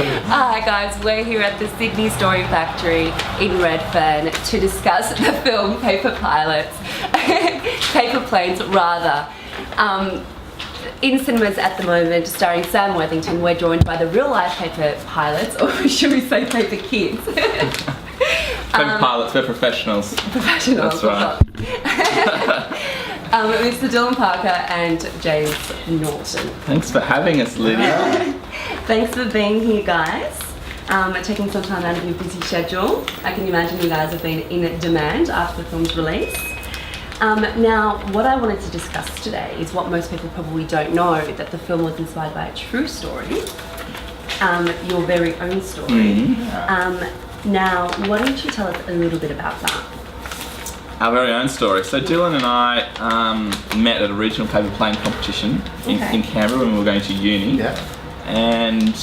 Hi guys, we're here at the Sydney Story Factory in Redfern to discuss the film Paper Pilots, Paper Planes rather. In cinemas at the moment, starring Sam Worthington, we're joined by the real life Paper Pilots, or should we say Paper Kids? Paper Pilots, they're professionals. Professionals. That's right. Mr. Dylan Parker and James Norton. Thanks for having us, Lydia. Thanks for being here, guys. Taking some time out of your busy schedule. I can imagine you guys have been in demand after the film's release. Now, what I wanted to discuss today is what most people probably don't know, that the film was inspired by a true story, your very own story. Now, why don't you tell us a little bit about that? Our very own story. So Dylan and I met at a regional paper plane competition in Canberra when we were going to uni. Yeah. And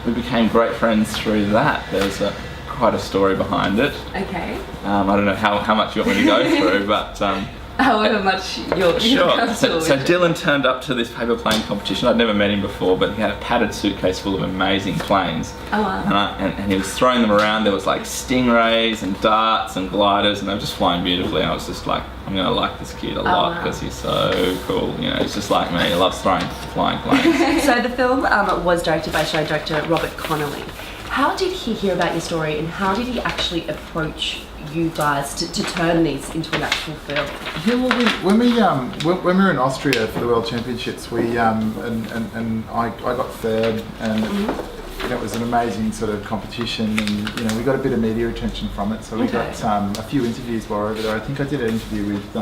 we became great friends through that. There was quite a story behind it. Okay. I don't know how much you want me to go through, but... However much you're Sure. comfortable So with. Dylan turned up to this paper plane competition. I'd never met him before, but he had a padded suitcase full of amazing planes. Oh wow. And he was throwing them around. There was like Stingrays and darts and gliders, and they were just flying beautifully. And I was just like, I'm gonna like this kid a lot because he's so cool. You know, he's just like me. He loves flying planes. So the film was directed by show director Robert Connolly. How did he hear about your story, and how did he actually approach you guys to turn these into an actual film? Yeah, well, when we were in Austria for the World Championships, we and I got third, and it was an amazing sort of competition, and we got a bit of media attention from it. So we got a few interviews while we were over there. I think I did an interview with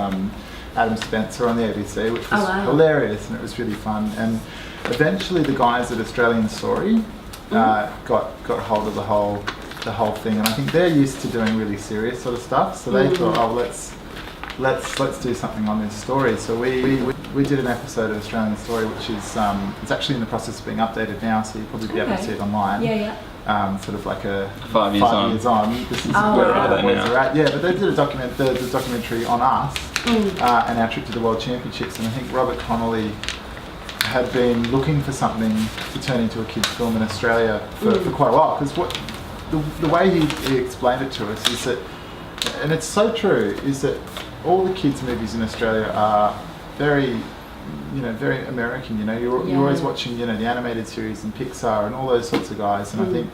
Adam Spencer on the ABC, which was hilarious, and it was really fun. And eventually, the guys at Australian Story got hold of the whole thing, and I think they're used to doing really serious sort of stuff. So they thought, oh, let's do something on this story. So we did an episode of Australian Story, which is it's actually in the process of being updated now, so you'll probably be able to see it online. Yeah. Sort of like a 5 years on. This is where are they now? At. Yeah, but they did a documentary on us and our trip to the World Championships, and I think Robert Connolly had been looking for something to turn into a kids' film in Australia for quite a while, because the way he explained it to us is that, and it's so true, is that all the kids' movies in Australia are very American. You're always watching the animated series and Pixar and all those sorts of guys, and I think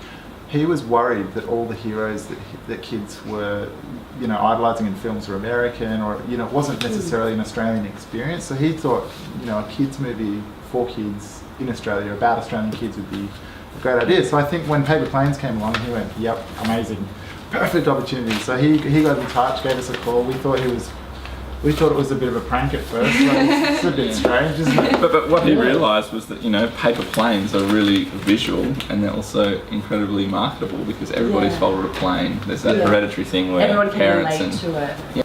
he was worried that all the heroes that kids were idolizing in films were American, or it wasn't necessarily an Australian experience. So he thought a kids movie for kids in Australia about Australian kids would be a great idea. So I think when Paper Planes came along, he went, yep, amazing, perfect opportunity. So he got in touch, gave us a call. We thought it was a bit of a prank at first. It's a bit strange, isn't it? But what he realised was that paper planes are really visual, and they're also incredibly marketable because everybody's folded a plane. There's that hereditary thing where everyone can parents relate to it. Yeah.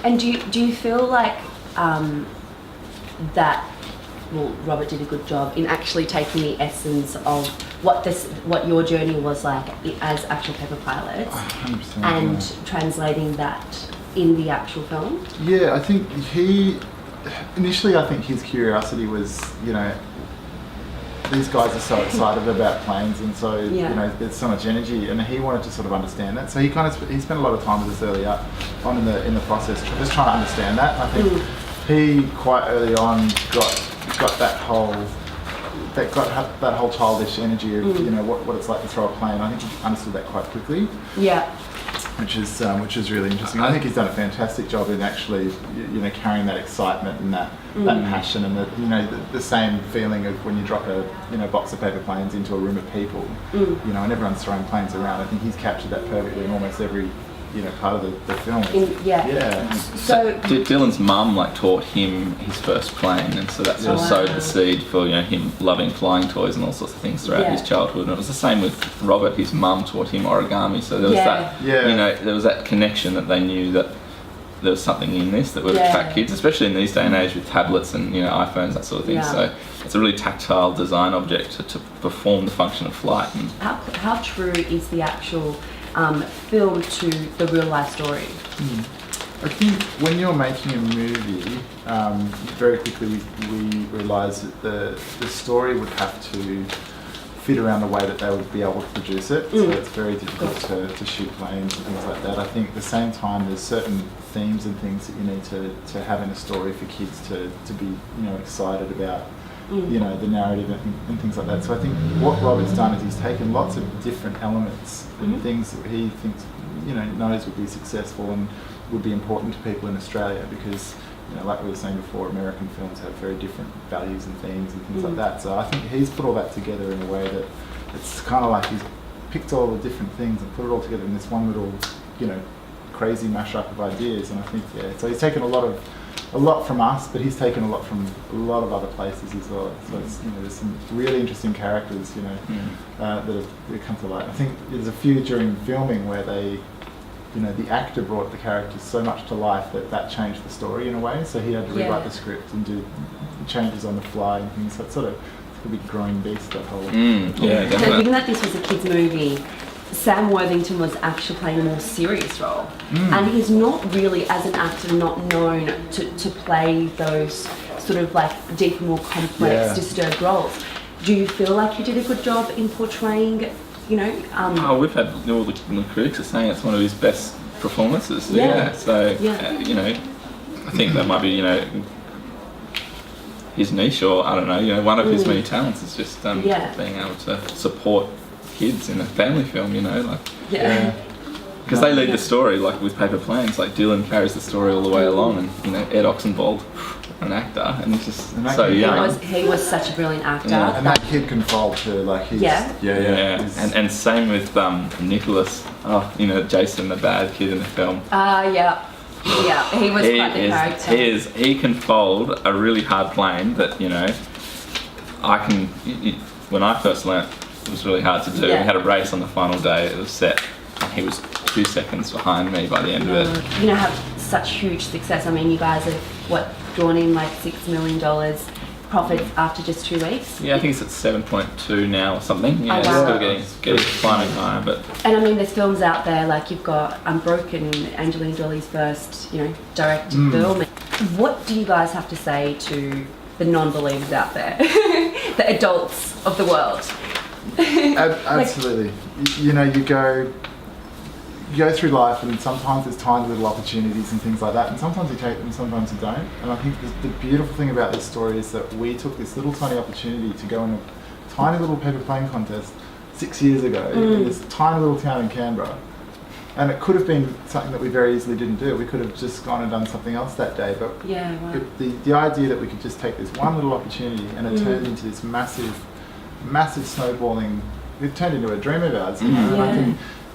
And do you feel like that? Well, Robert did a good job in actually taking the essence of what your journey was like as actual paper pilots, 100%, and translating that in the actual film. Yeah, I think initially his curiosity was, these guys are so excited about planes, and so there's so much energy, and he wanted to sort of understand that. So he spent a lot of time with us early on in the process, just trying to understand that. And I think he quite early on got that whole childish energy of what it's like to throw a plane. I think he understood that quite quickly. Yeah. Which is really interesting. I think he's done a fantastic job in actually carrying that excitement and that passion, and the same feeling of when you drop a box of paper planes into a room of people, and everyone's throwing planes around. I think he's captured that perfectly in almost every part of the film. So Dylan's mum taught him his first plane, and so that sort of sowed the seed for him loving flying toys and all sorts of things throughout his childhood. And it was the same with Robert. His mum taught him origami, so there was there was that connection that they knew that there was something in this that would attract kids, especially in these day and age with tablets and iPhones, that sort of thing. So it's a really tactile design object to perform the function of flight. And how true is the actual film to the real life story? I think when you're making a movie, very quickly we realised that the story would have to fit around the way that they would be able to produce it. So it's very difficult to shoot planes and things like that. I think at the same time, there's certain themes and things that you need to have in a story for kids to be excited about. The narrative and things like that. So I think what Robert's done is he's taken lots of different elements and things that he thinks knows would be successful and would be important to people in Australia, because like we were saying before, American films have very different values and themes and things like that. So I think he's put all that together in a way that it's kind of like he's picked all the different things and put it all together in this one little crazy mashup of ideas. And I think so he's taken a lot from us, but he's taken a lot from a lot of other places as well. So it's, there's some really interesting characters, that have come to light. I think there's a few during filming where they, the actor brought the characters so much to life that changed the story in a way. So he had to rewrite the script and do changes on the fly and things. So it's sort of a big growing beast, that whole. Definitely. So given that this was a kids' movie, Sam Worthington was actually playing a more serious role, and he's not really, as an actor, not known to play those sort of like deeper, more complex, disturbed roles. Do you feel like you did a good job in portraying, we've had all the critics are saying it's one of his best performances. So I think that might be his niche, or I don't know, one of his many talents is just being able to support kids in a family film, because they lead the story, like with Paper Planes. Like Dylan carries the story all the way along, and Ed Oxenbould, an actor, and he's just so young. He was such a brilliant actor. And that kid can fold too, like he's And same with Nicholas, Jason, the bad kid in the film. He was quite the character. He can fold a really hard plane that when I first learnt, it was really hard to do. We had a race on the final day. It was set, and he was 2 seconds behind me by the end of it. Have such huge success. I mean, you guys have drawn in like $6 million profits after just 2 weeks. Yeah, I think it's at 7.2 now or something. Yeah, it's still getting climbing higher, but. And I mean, there's films out there like you've got Unbroken, Angelina Jolie's first, directed film. What do you guys have to say to the non-believers out there, the adults of the world? Absolutely. You go through life, and sometimes there's tiny little opportunities and things like that, and sometimes you take them, sometimes you don't. And I think the beautiful thing about this story is that we took this little tiny opportunity to go in a tiny little paper plane contest 6 years ago in this tiny little town in Canberra. And it could have been something that we very easily didn't do. We could have just gone and done something else that day. But the idea that we could just take this one little opportunity and it turned into this massive snowballing, it turned into a dream of ours.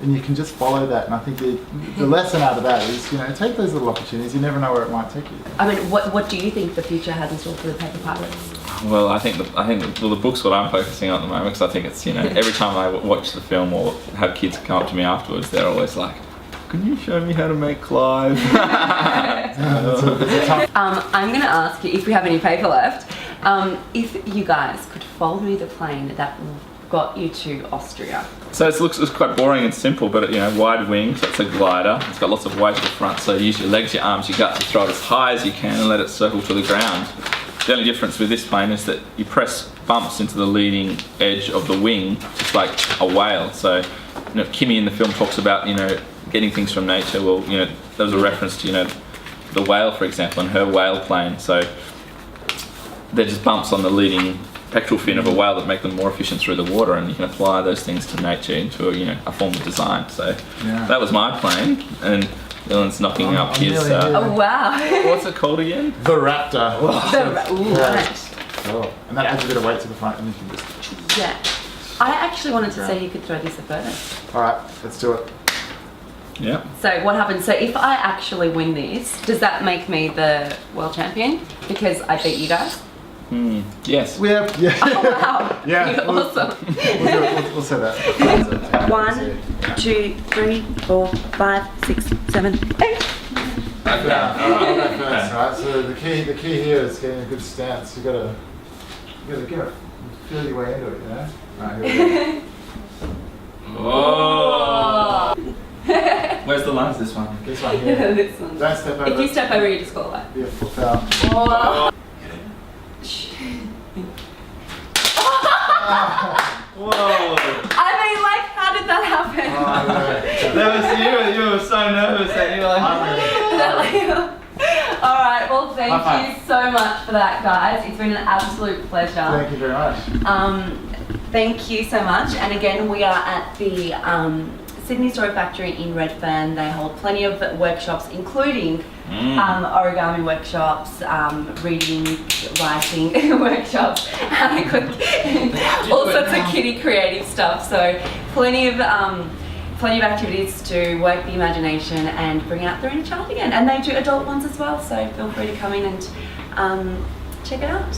And you can just follow that. And I think the lesson out of that is, take those little opportunities. You never know where it might take you. I mean, what do you think the future has in store for the Paper Pilots? Well, I think the book's what I'm focusing on at the moment, because I think it's, every time I watch the film or have kids come up to me afterwards, they're always like, can you show me how to make Clive? I'm going to ask you, if we have any paper left, if you guys could fold me the plane that got you to Austria. So it's quite boring and simple, but wide wing, so it's a glider. It's got lots of weight at the front, so you use your legs, your arms, your gut to throw it as high as you can and let it circle to the ground. The only difference with this plane is that you press bumps into the leading edge of the wing, just like a whale. So, Kimmy in the film talks about, getting things from nature. Well, there was a reference to, the whale, for example, and her whale plane. So they're just bumps on the leading pectoral fin of a whale that make them more efficient through the water, and you can apply those things to nature into a form of design. So that was my plane, and Dylan's knocking up his. Oh wow! What's it called again? The Raptor. Nice. Oh, and that adds a bit of weight to the front, and you can just. Yeah. I actually wanted to say you could throw this a further. All right, let's do it. Yeah. So what happens? So if I actually win this, does that make me the world champion because I beat you guys? Yes. Yeah. Oh wow. Yeah. Awesome. We'll say that. 1, 2, 3, 4, 5, 6, 7, 8. I'll go first, right? So the key here is getting a good stance. You gotta feel your way into it, Alright, here we go. Oh. Where's the lines? This one. This one here. This one. Don't step over. If you step over, you disqualify. Be a foot foul. Oh. Whoa! I mean, like, how did that happen? That was you were so nervous that you were like... All right, well, thank High you so much for that, guys. It's been an absolute pleasure. Thank you very much. Thank you so much. And again, we are at the Sydney Story Factory in Redfern. They hold plenty of workshops, including origami workshops, reading, writing workshops, how to cook, all sorts of kiddie creative stuff. So plenty of activities to work the imagination and bring out their inner child again. And they do adult ones as well, so feel free to come in and check it out.